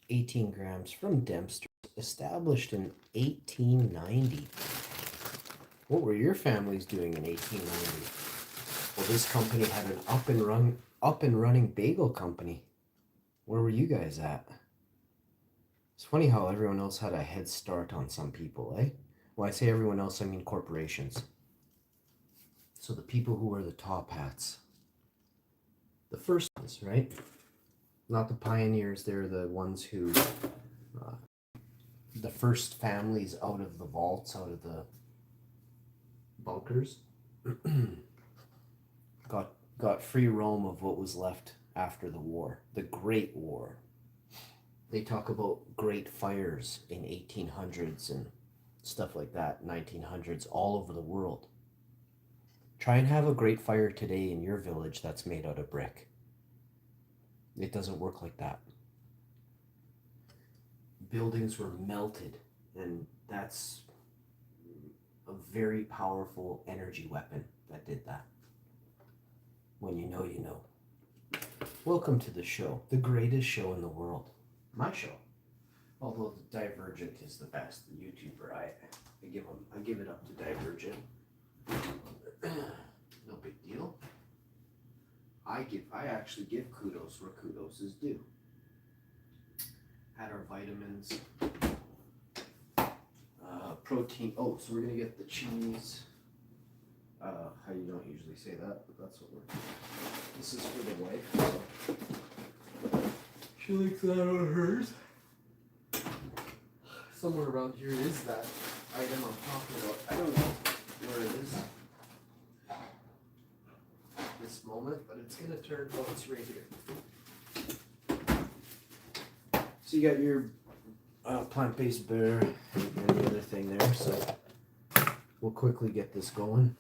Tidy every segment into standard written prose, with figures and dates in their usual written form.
18 grams from Dempster, established in 1890. What were your families doing in 1890? Well, this company had an up and running bagel company. Where were you guys at? It's funny how everyone else had a head start on some people, eh? When I say everyone else, I mean corporations. So the people who wear the top hats. The first ones, right? Not the pioneers, they're the ones who, the first families out of the vaults, out of the bunkers, got free roam of what was left after the war, the Great War. They talk about great fires in 1800s and stuff like that, 1900s, all over the world. Try and have a great fire today in your village that's made out of brick. It doesn't work like that. Buildings were melted, and that's a very powerful energy weapon that did that. When you know, you know. Welcome to the show, the greatest show in the world. My show. Although the Divergent is the best, the YouTuber, I give it up to Divergent. No big deal. I actually give kudos where kudos is due. Had our vitamins, protein. Oh, so we're gonna get the cheese. How you don't usually say that, but that's what we're. This is for the wife. So she likes that on hers. Somewhere around here is that item I'm talking about. I don't know where it is at this moment, but it's gonna turn. Oh, it's right here. So you got your plant-based bear and the other thing there. So we'll quickly get this going.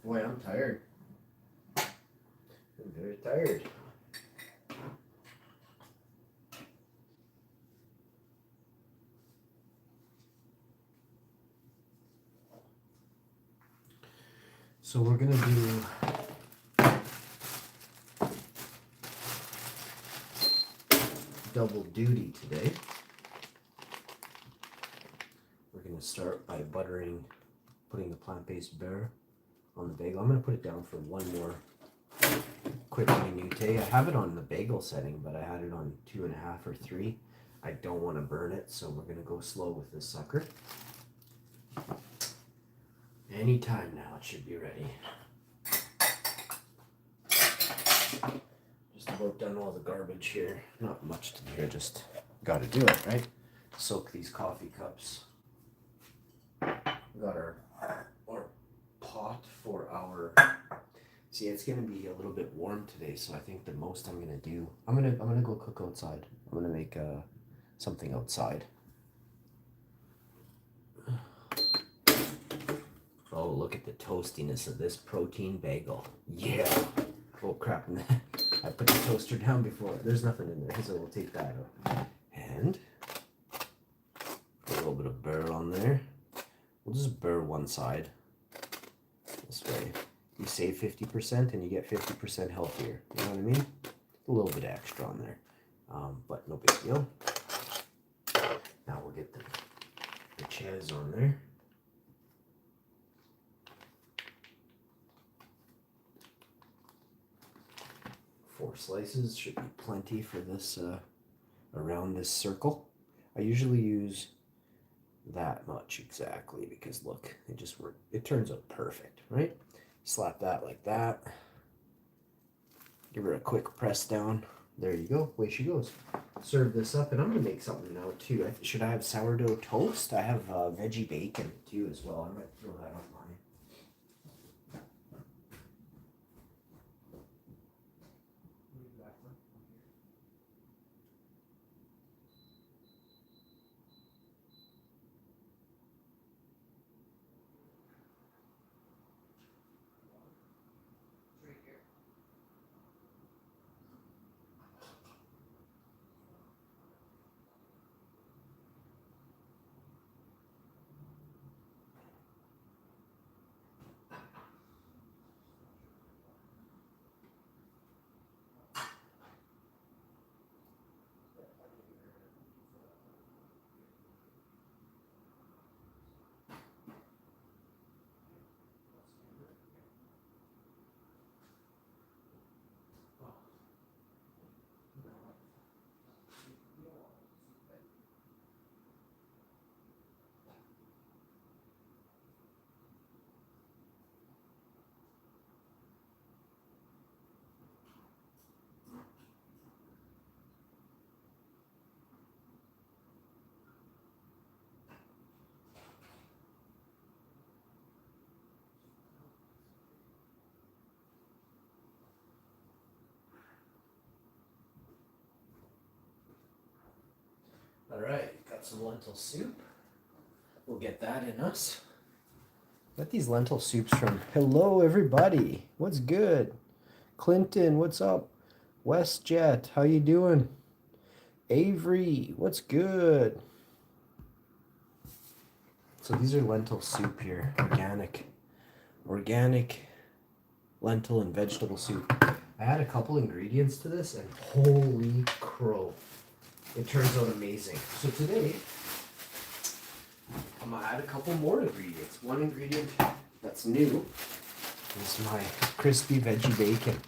Boy, I'm tired. I'm very tired. So we're gonna do double duty today. We're gonna start by putting the plant-based bear on the bagel. I'm gonna put it down for one more quick minute. I have it on the bagel setting, but I had it on 2.5 or 3. I don't want to burn it, so we're gonna go slow with this sucker. Anytime now, it should be ready. Just about done all the garbage here. Not much to do here, just gotta do it, right? Soak these coffee cups. Got our pot for our. See, it's gonna be a little bit warm today, so I think the most I'm gonna do. I'm gonna go cook outside. I'm gonna make something outside. Oh, look at the toastiness of this protein bagel. Yeah. Oh crap! I put the toaster down before. There's nothing in there, so we'll take that out. And a little bit of burr on there. We'll just burr one side. This way, you save 50% and you get 50% healthier. You know what I mean? A little bit extra on there, but no big deal. Now we'll get the cheese on there. Four slices should be plenty for this around this circle. I usually use that much exactly because look, it turns out perfect, right? Slap that like that. Give her a quick press down. There you go. Away she goes. Serve this up, and I'm gonna make something now too. Should I have sourdough toast? I have veggie bacon too as well. I might throw that on mine. All right, got some lentil soup. We'll get that in us. Got these lentil soups from, hello everybody, what's good? Clinton, what's up? WestJet, how you doing? Avery, what's good? So these are lentil soup here, organic lentil and vegetable soup. I had a couple ingredients to this and holy crow, it turns out amazing. So today, I'm gonna add a couple more ingredients. One ingredient that's new is my crispy veggie bacon.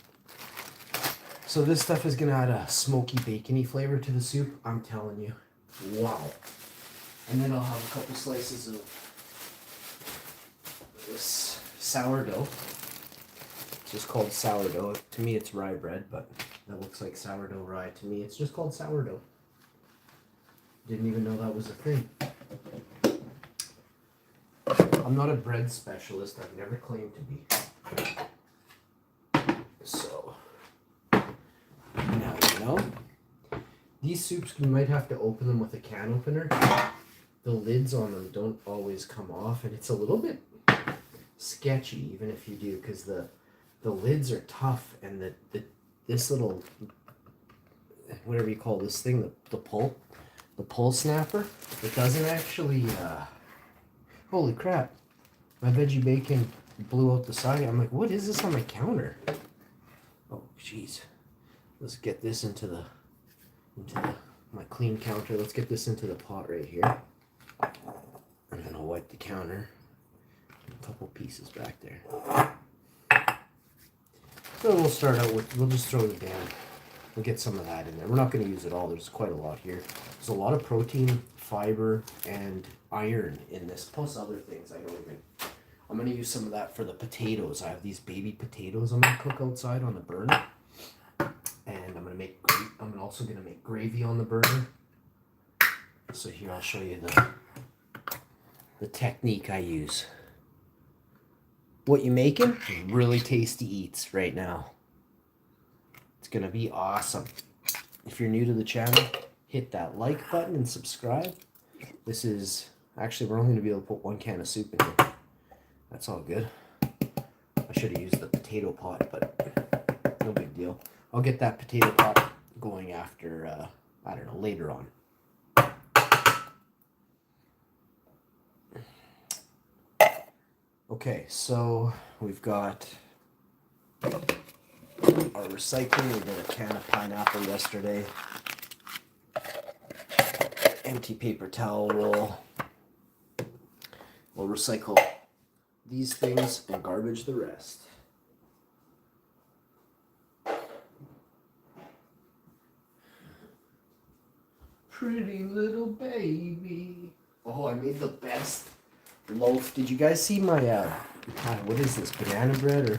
So this stuff is gonna add a smoky bacony flavor to the soup, I'm telling you. Wow. And then I'll have a couple slices of this sourdough. It's just called sourdough. To me it's rye bread, but that looks like sourdough rye. To me it's just called sourdough. Didn't even know that was a thing. I'm not a bread specialist. I've never claimed to be. So, now you know. These soups, you might have to open them with a can opener. The lids on them don't always come off, and it's a little bit sketchy even if you do, because the lids are tough, and this little, whatever you call this thing, the pull snapper, it doesn't actually, holy crap, my veggie bacon blew out the side. I'm like, what is this on my counter? Oh jeez, let's get this into my clean counter. Let's get this into the pot right here, and then I'll wipe the counter. A couple pieces back there. So we'll start out with, we'll just throw it down. We'll get some of that in there. We're not going to use it all. There's quite a lot here. There's a lot of protein, fiber, and iron in this, plus other things I'm going to use some of that for the potatoes. I have these baby potatoes I'm going to cook outside on the burner. And I'm also going to make gravy on the burner. So here I'll show you the technique I use. What you making? Really tasty eats right now. It's gonna be awesome. If you're new to the channel, hit that like button and subscribe. This is, actually we're only gonna be able to put one can of soup in here. That's all good. I should have used the potato pot, but no big deal. I'll get that potato pot going after, I don't know, later on. Okay, so we've got our recycling. We got a can of pineapple yesterday. Empty paper towel roll. We'll recycle these things and garbage the rest. Pretty little baby. Oh, I made the best loaf. Did you guys see my what is this, banana bread, or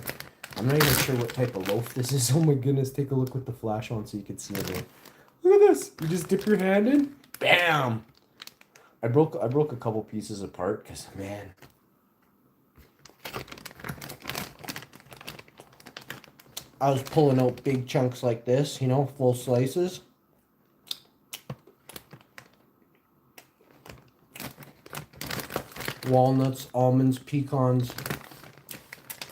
I'm not even sure what type of loaf this is. Oh my goodness, take a look with the flash on so you can see it. Look at this. You just dip your hand in, bam. I broke a couple pieces apart because, man, I was pulling out big chunks like this, you know, full slices. Walnuts, almonds, pecans,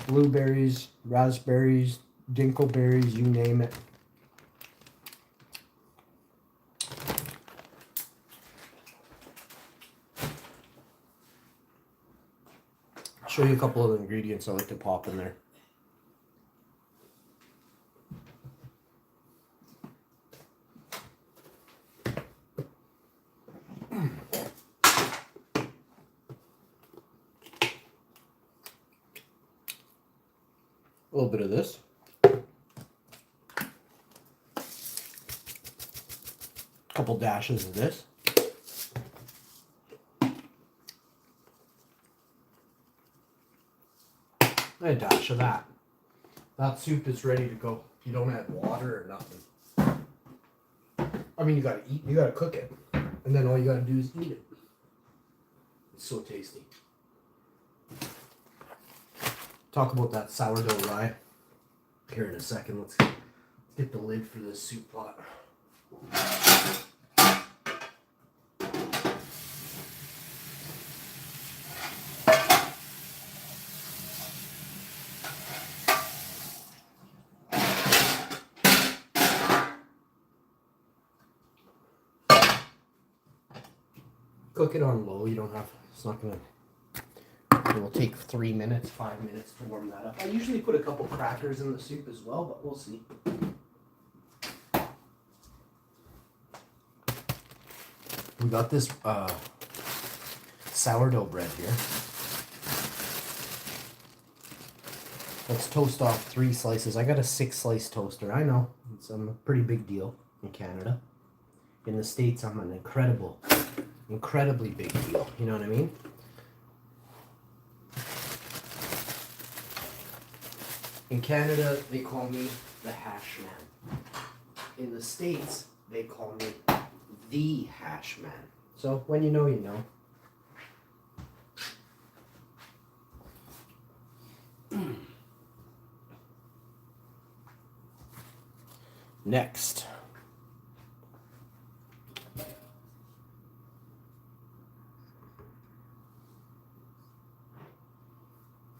blueberries, raspberries, dinkleberries, you name it. I'll show you a couple of ingredients I like to pop in there. A little bit of this. A couple dashes of this. And a dash of that. That soup is ready to go. You don't add water or nothing. I mean, you gotta cook it. And then all you gotta do is eat it. It's so tasty. Talk about that sourdough rye here in a second. Let's get the lid for this soup pot. Cook it on low. You don't have, it's not gonna, it will take 3 minutes, 5 minutes to warm that up. I usually put a couple crackers in the soup as well, but we'll see. We got this sourdough bread here. Let's toast off 3 slices. I got a 6-slice toaster. I know, it's a pretty big deal in Canada. In the States, I'm an incredibly big deal. You know what I mean? In Canada, they call me the hash man. In the States, they call me the hash man. So when you know, you know. Next.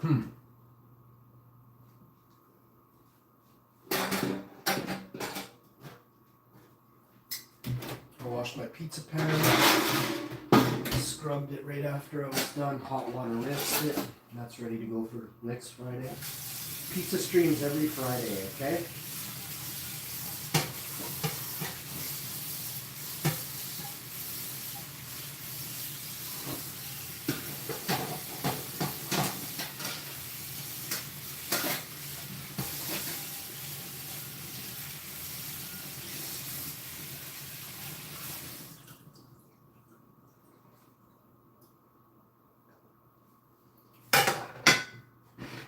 I washed my pizza pan, scrubbed it right after I was done, hot water rinsed it, and that's ready to go for next Friday. Pizza streams every Friday, okay?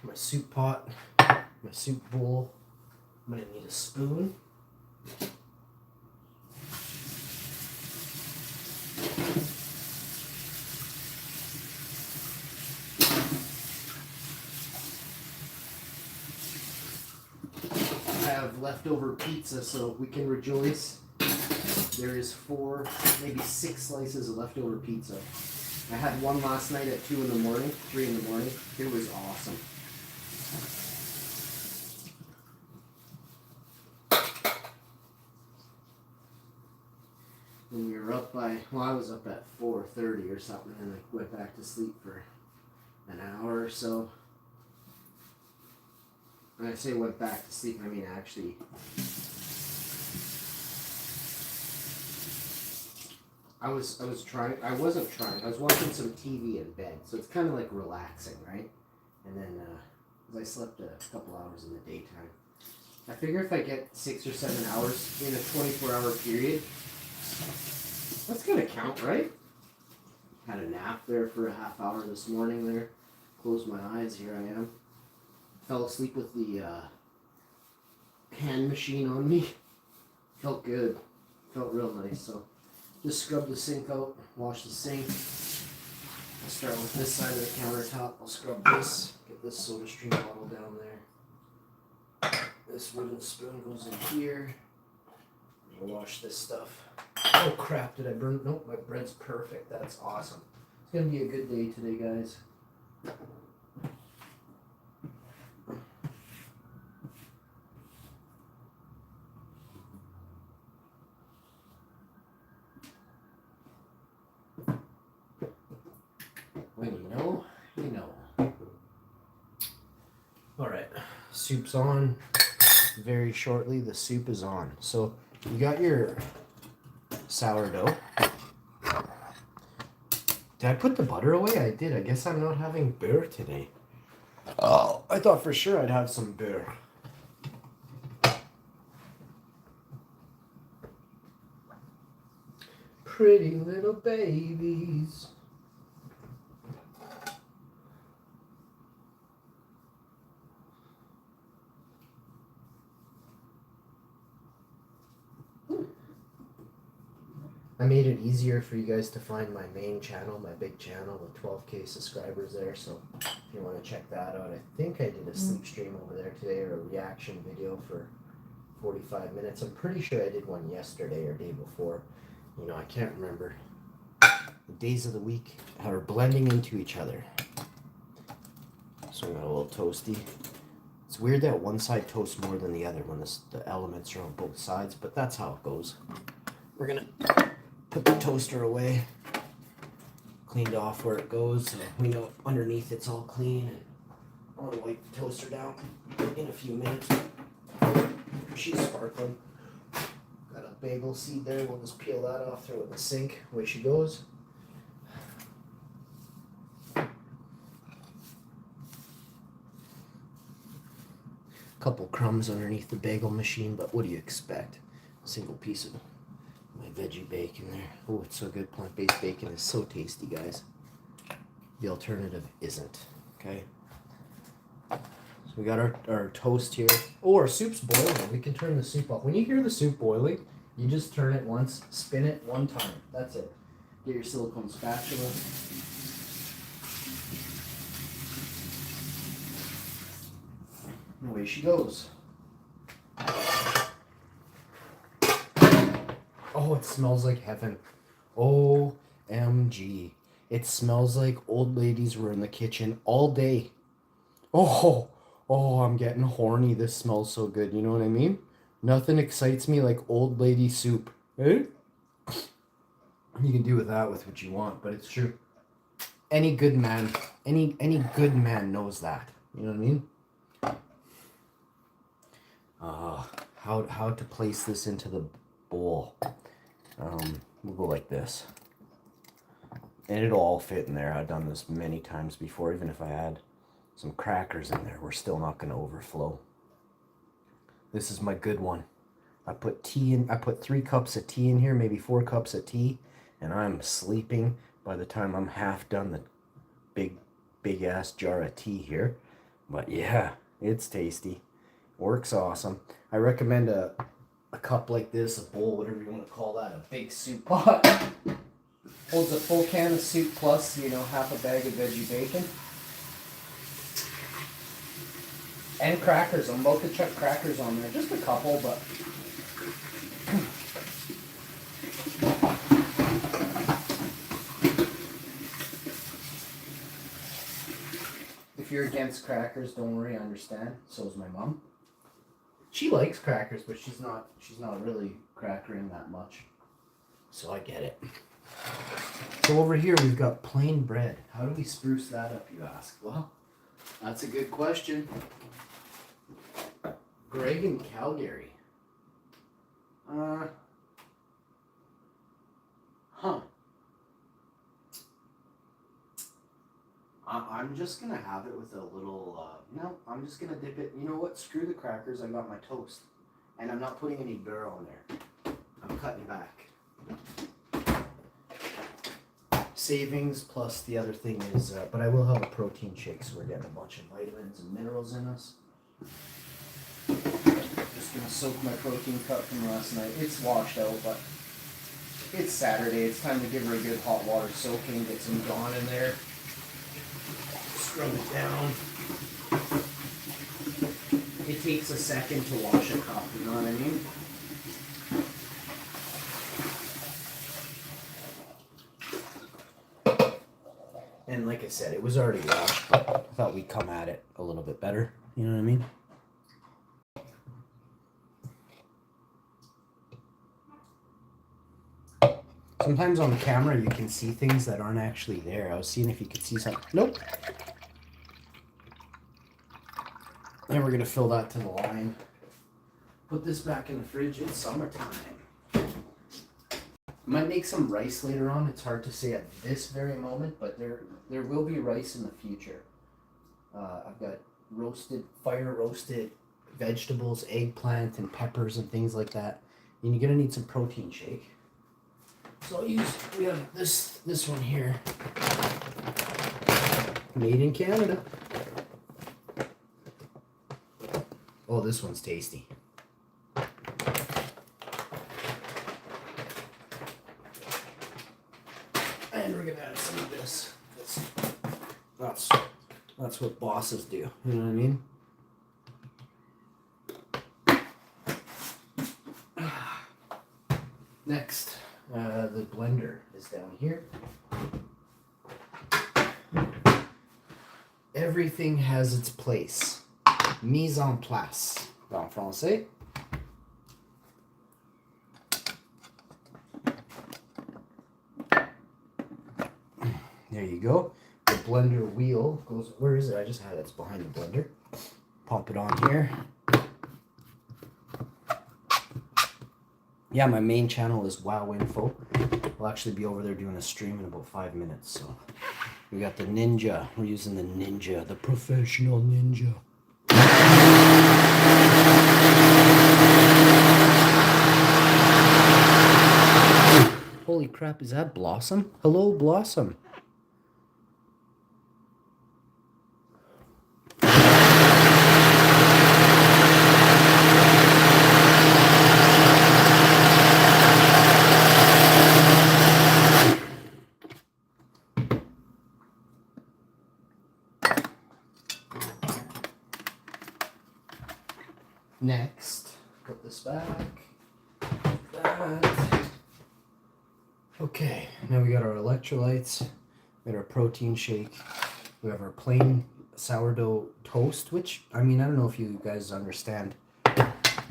My soup pot, my soup bowl. I'm gonna need a spoon. I have leftover pizza, so we can rejoice. There is 4, maybe 6 slices of leftover pizza. I had one last night at 2 in the morning, 3 in the morning. It was awesome. When we were up by, well, I was up at 4:30 or something, and I went back to sleep for an hour or so. When I say went back to sleep, I mean actually. I wasn't trying, I was watching some TV in bed, so it's kind of like relaxing, right? And then, I slept a couple hours in the daytime. I figure if I get 6 or 7 hours in a 24-hour period, that's gonna count, right? Had a nap there for a half hour this morning there. Closed my eyes, here I am. Fell asleep with the hand machine on me. Felt good. Felt real nice, so just scrub the sink out, wash the sink. I'll start with this side of the countertop. I'll scrub this, get this soda stream bottle down there. This wooden spoon goes in here. I'll wash this stuff. Oh crap, did I burn? Nope, my bread's perfect. That's awesome. It's gonna be a good day today, guys. When you know, you know. Alright, soup's on. Very shortly, the soup is on. So, you got your sourdough. Did I put the butter away? I did. I guess I'm not having beurre today. Oh, I thought for sure I'd have some beurre. Pretty little babies. I made it easier for you guys to find my main channel, my big channel, with 12K subscribers there. So if you want to check that out, I think I did a sleep stream over there today, or a reaction video for 45 minutes. I'm pretty sure I did one yesterday or day before. You know, I can't remember. The days of the week are blending into each other. So I got a little toasty. It's weird that one side toasts more than the other when the elements are on both sides, but that's how it goes. We're gonna put the toaster away. cleaned off where it goes, so we know underneath it's all clean. I'm gonna wipe the toaster down in a few minutes. She's sparkling. Got a bagel seed there. We'll just peel that off, throw it in the sink. Away she goes. Couple crumbs underneath the bagel machine, but what do you expect? A single piece of my veggie bacon there. Oh, it's so good. Plant-based bacon is so tasty, guys. The alternative isn't. Okay. So we got our toast here. Oh, our soup's boiling. We can turn the soup off. When you hear the soup boiling, you just turn it once, spin it one time. That's it. Get your silicone spatula. And away she goes. Oh, it smells like heaven. OMG. It smells like old ladies were in the kitchen all day. Oh, I'm getting horny. This smells so good. You know what I mean? Nothing excites me like old lady soup. Eh? You can do with that with what you want, but it's true. Any good man, any good man knows that. You know what I mean? How to place this into the bowl. We'll go like this. And it'll all fit in there. I've done this many times before. Even if I had some crackers in there, we're still not going to overflow. This is my good one. I put tea in. I put 3 cups of tea in here, maybe 4 cups of tea, and I'm sleeping by the time I'm half done the big ass jar of tea here. But yeah, it's tasty. Works awesome. I recommend a cup like this, a bowl, whatever you want to call that, a big soup pot. Holds a full can of soup plus, half a bag of veggie bacon. And crackers. I'm about to chuck crackers on there. Just a couple, but... If you're against crackers, don't worry, I understand. So is my mom. She likes crackers, but she's not really crackering that much. So I get it. So over here we've got plain bread. How do we spruce that up, you ask? Well, that's a good question. Greg in Calgary. I'm just gonna have it with a little, no, I'm just gonna dip it. You know what? Screw the crackers, I got my toast. And I'm not putting any beurre on there. I'm cutting back. Savings plus the other thing is, but I will have a protein shake, so we're getting a bunch of vitamins and minerals in us. Just gonna soak my protein cup from last night. It's washed out, but it's Saturday. It's time to give her a good hot water soaking, get some Dawn in there. Scrub it down. It takes a second to wash a cup, you know what I mean? And like I said, it was already washed, but I thought we'd come at it a little bit better, you know what I mean? Sometimes on camera you can see things that aren't actually there. I was seeing if you could see something. Nope. And we're going to fill that to the line. Put this back in the fridge. It's summertime. Might make some rice later on. It's hard to say at this very moment, but there will be rice in the future. I've got fire roasted vegetables, eggplant, and peppers and things like that. And you're going to need some protein shake. So we have this one here. Made in Canada. Oh, this one's tasty. And we're gonna add some of this. That's what bosses do. You know what I mean? Next, the blender is down here. Everything has its place. Mise en place, en français. There you go. The blender wheel goes, where is it? I just had it. It's behind the blender. Pop it on here. Yeah, my main channel is Wow Info. I'll actually be over there doing a stream in about 5 minutes. So we got the Ninja. We're using the Ninja, the professional Ninja. Holy crap, is that Blossom? Hello, Blossom. Next, put this back. That. Okay, now we got our electrolytes, we got our protein shake, we have our plain sourdough toast, which, I mean, I don't know if you guys understand,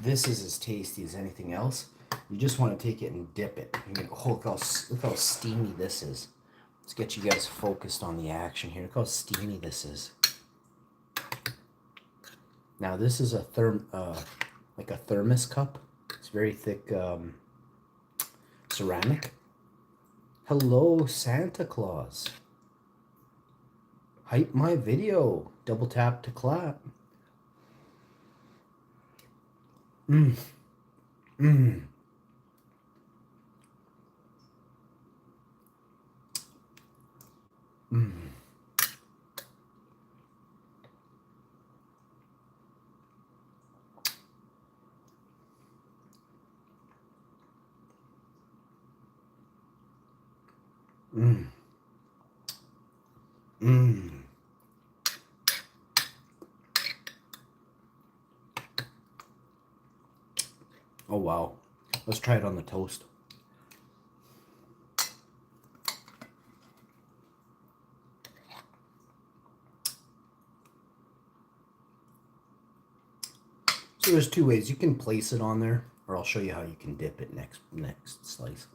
this is as tasty as anything else. You just want to take it and dip it. I mean, oh, look how steamy this is. Let's get you guys focused on the action here. Look how steamy this is. Now this is a like a thermos cup. It's very thick ceramic. Hello, Santa Claus. Hype my video. Double tap to clap. Mmm. Mmm. Mmm. Mmm. Mmm. Oh wow. Let's try it on the toast. So there's two ways. You can place it on there, or I'll show you how you can dip it next slice.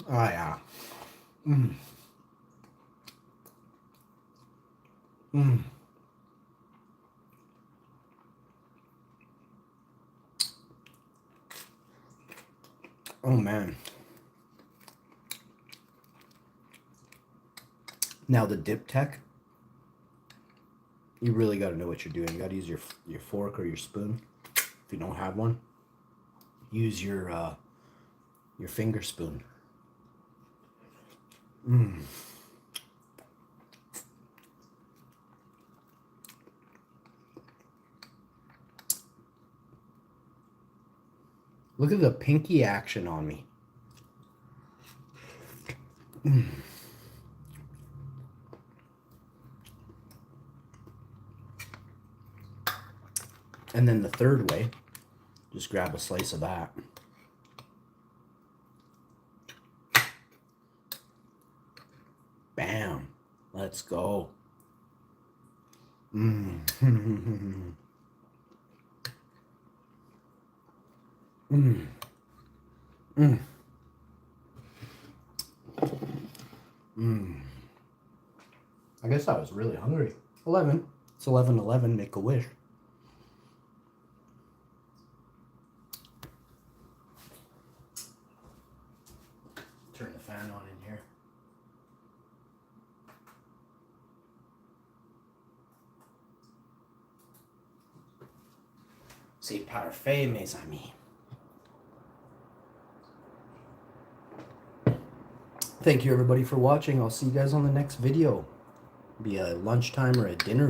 Oh yeah. Mmm. Mmm. Oh man. Now the dip tech, you really got to know what you're doing. You got to use your fork or your spoon. If you don't have one, use your finger spoon. Mmm. Look at the pinky action on me. Mm. And then the third way, just grab a slice of that. Bam. Let's go. Mmm. Mmm. Mmm. Mmm. I guess I was really hungry. 11. It's 11:11. Make a wish. Turn the fan on in here. C'est parfait, mes amis. Thank you everybody for watching. I'll see you guys on the next video. Be a lunchtime or a dinner